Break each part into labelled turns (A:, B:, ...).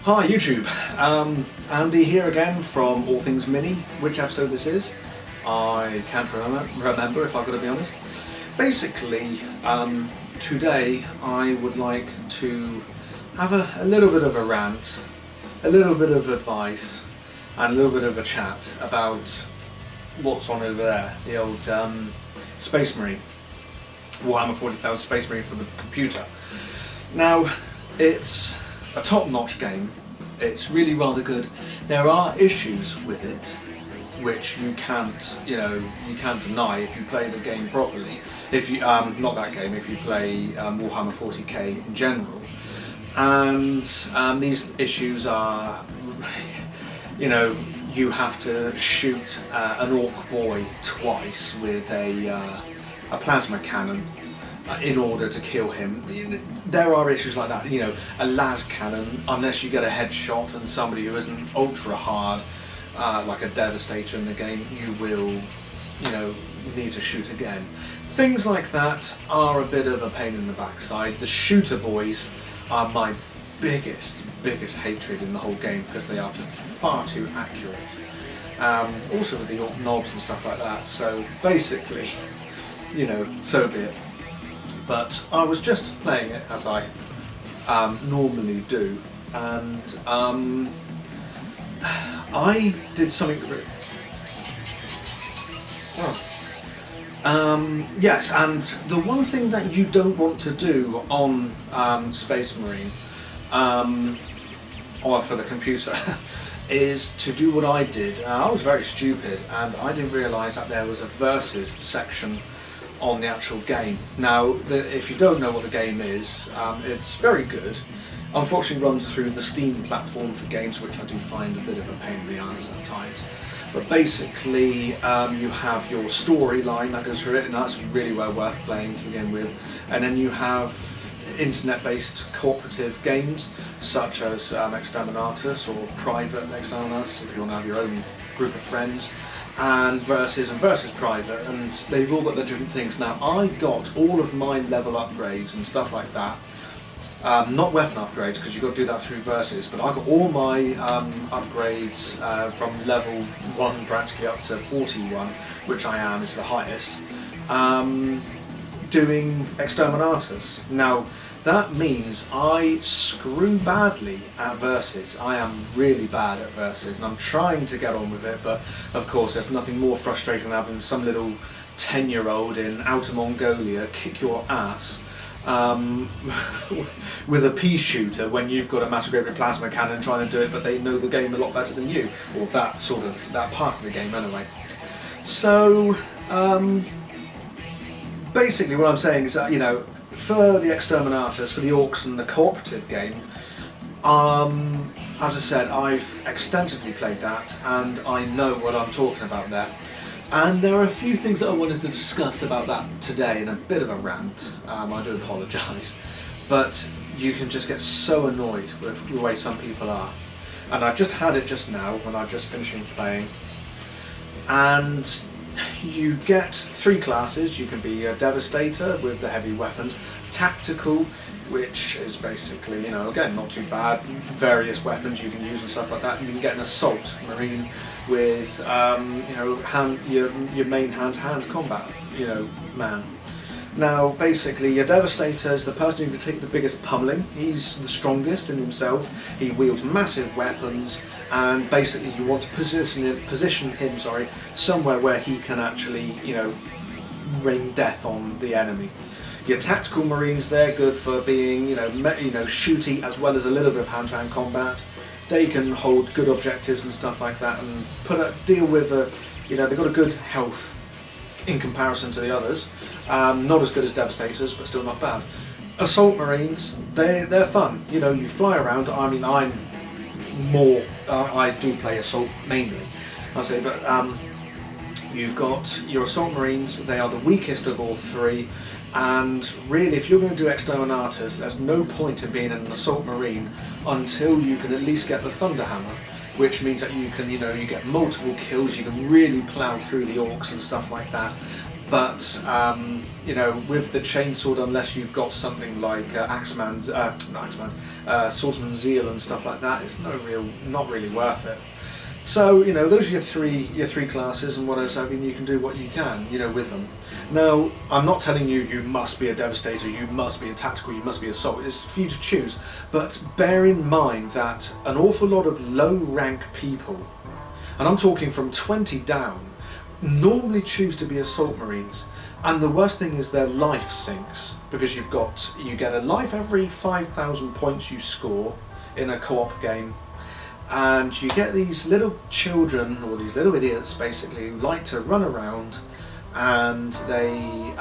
A: Hi YouTube, Andy here again from All Things Mini. Which episode this is, I can't remember if I've got to be honest. Basically, today I would like to have a little bit of a rant, a little bit of advice, and a little bit of a chat about what's on over there, the old Space Marine, Warhammer 40,000 Space Marine for the computer. Now, it's a top-notch game. It's really rather good. There are issues with it which you can't deny if you play the game properly. If you not that game, if you play Warhammer 40k in general, and these issues are, you have to shoot an orc boy twice with a plasma cannon in order to kill him. There are issues like that. A las cannon, unless you get a headshot and somebody who isn't ultra hard, like a devastator in the game, you will, need to shoot again. Things like that are a bit of a pain in the backside. The shooter boys are my biggest hatred in the whole game because they are just far too accurate. Also with the orc knobs and stuff like that. So basically, so be it. But I was just playing it as I normally do, and I did something. Yes, and the one thing that you don't want to do on Space Marine, or for the computer, is to do what I did. I was very stupid, and I didn't realise that there was a versus section on the actual game. Now, if you don't know what the game is, it's very good. Unfortunately runs through the Steam platform for games, which I do find a bit of a pain in the ass at times. But basically, you have your storyline that goes through it, and that's really well worth playing to begin with. And then you have internet-based cooperative games, such as Exterminatus or private Exterminatus, if you want to have your own group of friends, and versus private, and they've all got their different things. Now, I got all of my level upgrades and stuff like that, not weapon upgrades because you've got to do that through versus, but I got all my upgrades from level 1 practically up to 41, which I am, is the highest, doing Exterminatus. Now, that means I screw badly at versus. I am really bad at versus, and I'm trying to get on with it, but of course there's nothing more frustrating than having some little 10-year-old in Outer Mongolia kick your ass with a pea shooter when you've got a massive grade plasma cannon trying to do it, but they know the game a lot better than you, or that part of the game anyway. So basically what I'm saying is that, for the Exterminatus, for the orcs and the cooperative game, as I said, I've extensively played that and I know what I'm talking about there. And there are a few things that I wanted to discuss about that today in a bit of a rant. I do apologise, but you can just get so annoyed with the way some people are. And I just had it just now when I'm just finishing playing, and you get 3 classes. You can be a Devastator with the heavy weapons, Tactical, which is basically, again, not too bad, various weapons you can use and stuff like that, and you can get an Assault Marine with, your main hand-to-hand combat, man. Now, basically, your Devastator is the person who can take the biggest pummeling. He's the strongest in himself. He wields massive weapons, and basically you want to position him somewhere where he can actually, rain death on the enemy. Your Tactical Marines, they're good for being, shooty as well as a little bit of hand-to-hand combat. They can hold good objectives and stuff like that, and deal with they've got a good health in comparison to the others. Not as good as Devastators, but still not bad. Assault Marines, they're fun. You fly around. I mean, I'm more. I do play Assault mainly, I'll say, but you've got your Assault Marines. They are the weakest of all 3. And really, if you're going to do Exterminatus, there's no point in being an Assault Marine until you can at least get the Thunderhammer, which means that you can, you get multiple kills, you can really plow through the orcs and stuff like that. but you know, with the chainsword, unless you've got something like Swordsman's Zeal and stuff like that, it's not really worth it. So, you know, those are your three classes, and what else have you, and you can do what you can, you know, with them. Now, I'm not telling you you must be a Devastator, you must be a Tactical, you must be a Assault. It's for you to choose, but bear in mind that an awful lot of low rank people, and I'm talking from 20 down, normally choose to be Assault Marines. And the worst thing is their life sinks, because you get a life every 5,000 points you score in a co-op game. And you get these little children, or these little idiots basically, who like to run around, and they,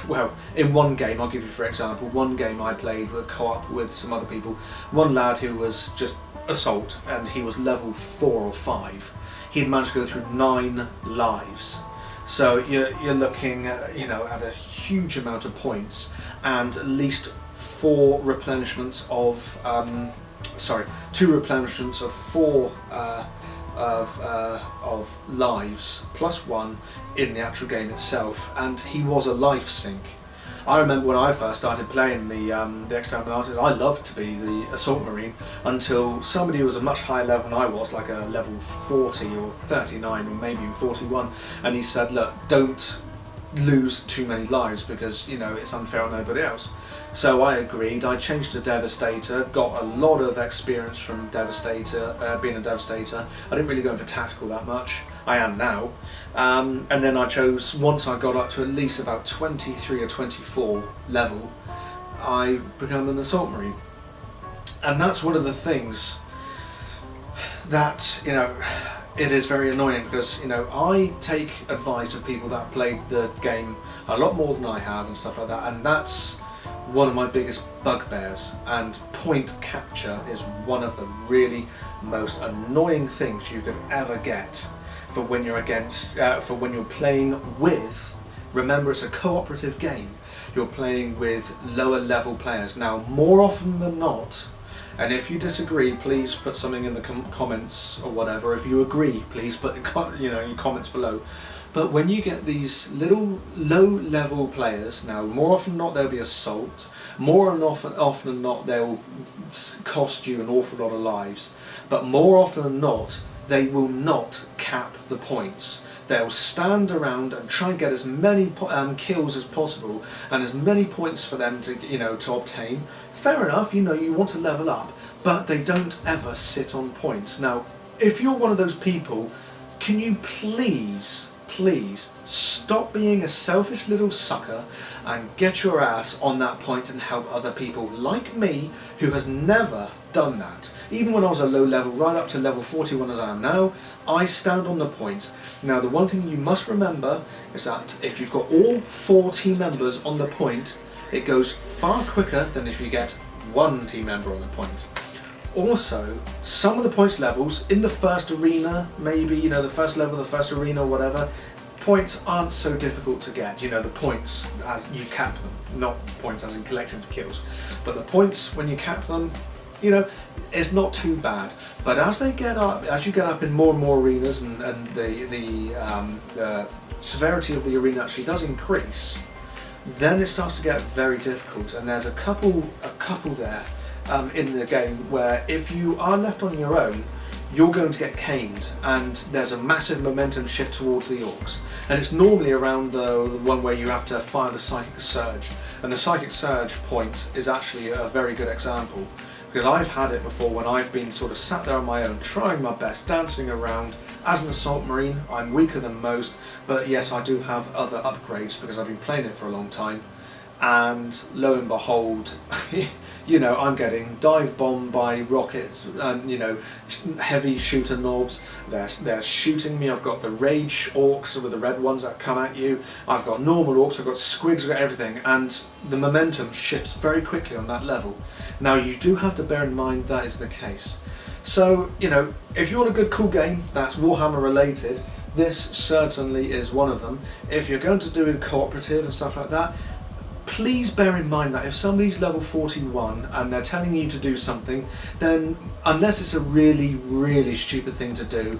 A: well, in one game, I'll give you for example, one game I played with co-op with some other people, one lad who was just Assault, and he was level 4 or 5. He'd managed to go through 9 lives. So you're looking, you know, at a huge amount of points, and at least 2 replenishments of 4 of lives plus 1 in the actual game itself, and he was a life sink. I remember when I first started playing the Exterminators, I loved to be the Assault Marine until somebody who was a much higher level than I was, like a level 40 or 39 or maybe 41, and he said, look, don't lose too many lives because, you know, it's unfair on nobody else. So I agreed. I changed to Devastator, got a lot of experience from Devastator, being a Devastator. I didn't really go in for Tactical that much. I am now. And then I chose, once I got up to at least about 23 or 24 level, I became an Assault Marine. And that's one of the things that, you know, it is very annoying, because, you know, I take advice of people that have played the game a lot more than I have and stuff like that, and that's one of my biggest bugbears. And point capture is one of the really most annoying things you could ever get for when you're when you're playing with. Remember, it's a cooperative game. You're playing with lower level players. Now, more often than not, and if you disagree, please put something in the comments or whatever. If you agree, please put your comments below. But when you get these little low-level players, now more often than not they'll be Assault. More often than not they'll cost you an awful lot of lives. But more often than not they will not cap the points. They'll stand around and try and get as many kills as possible and as many points for them to, you know, to obtain. Fair enough, you know, you want to level up, but they don't ever sit on points. Now, if you're one of those people, can you please stop being a selfish little sucker and get your ass on that point and help other people like me, who has never done that. Even when I was a low level, right up to level 41 as I am now, I stand on the points. Now, the one thing you must remember is that if you've got all 4 team members on the point, it goes far quicker than if you get 1 team member on the point. Also, some of the points levels in the first arena, maybe, you know, the first level, the first arena or whatever, points aren't so difficult to get. You know, the points as you cap them, not points as in collecting for kills, but the points when you cap them, you know, it's not too bad. But as you get up in more and more arenas, and the severity of the arena actually does increase, then it starts to get very difficult. And there's a couple there in the game where if you are left on your own, you're going to get caned, and there's a massive momentum shift towards the Yiourghs. And it's normally around the one where you have to fire the Psychic Surge. And the Psychic Surge point is actually a very good example, because I've had it before when I've been sort of sat there on my own, trying my best, dancing around. As an Assault Marine, I'm weaker than most, but yes, I do have other upgrades because I've been playing it for a long time. And lo and behold, you know, I'm getting dive bombed by rockets and, you know, heavy shooter knobs. They're shooting me. I've got the rage orcs with the red ones that come at you. I've got normal orcs, I've got squigs, I've got everything, and the momentum shifts very quickly on that level. Now, you do have to bear in mind that is the case. So, you know, if you want a good cool game that's Warhammer related, this certainly is one of them. If you're going to do a cooperative and stuff like that, please bear in mind that if somebody's level 41 and they're telling you to do something, then unless it's a really, really stupid thing to do,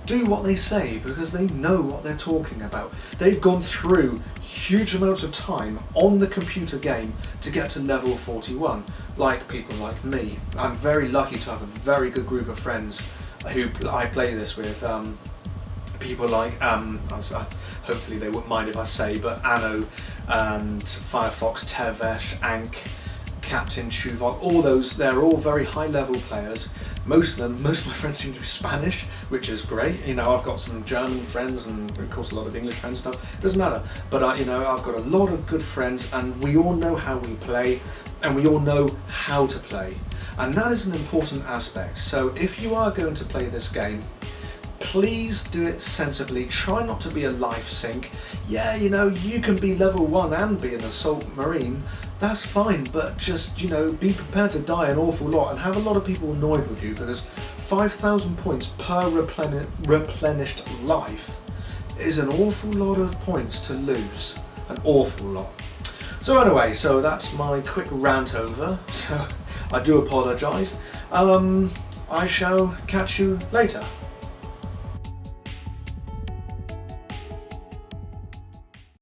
A: do what they say because they know what they're talking about. They've gone through huge amounts of time on the computer game to get to level 41, like people like me. I'm very lucky to have a very good group of friends who I play this with. People like, hopefully they wouldn't mind if I say, but Anno and Firefox, Tevesh, Ank, Captain Chuvok, all those, they're all very high level players. Most of my friends seem to be Spanish, which is great. You know, I've got some German friends and of course a lot of English friends and stuff. Doesn't matter. But you know, I've got a lot of good friends and we all know how we play and we all know how to play. And that is an important aspect. So if you are going to play this game, please do it sensibly. Try not to be a life sink. Yeah, you know, you can be level 1 and be an assault marine. That's fine, but just, you know, be prepared to die an awful lot and have a lot of people annoyed with you, because 5,000 points per replenished life is an awful lot of points to lose. An awful lot. So anyway, so that's my quick rant over. So I do apologise. I shall catch you later.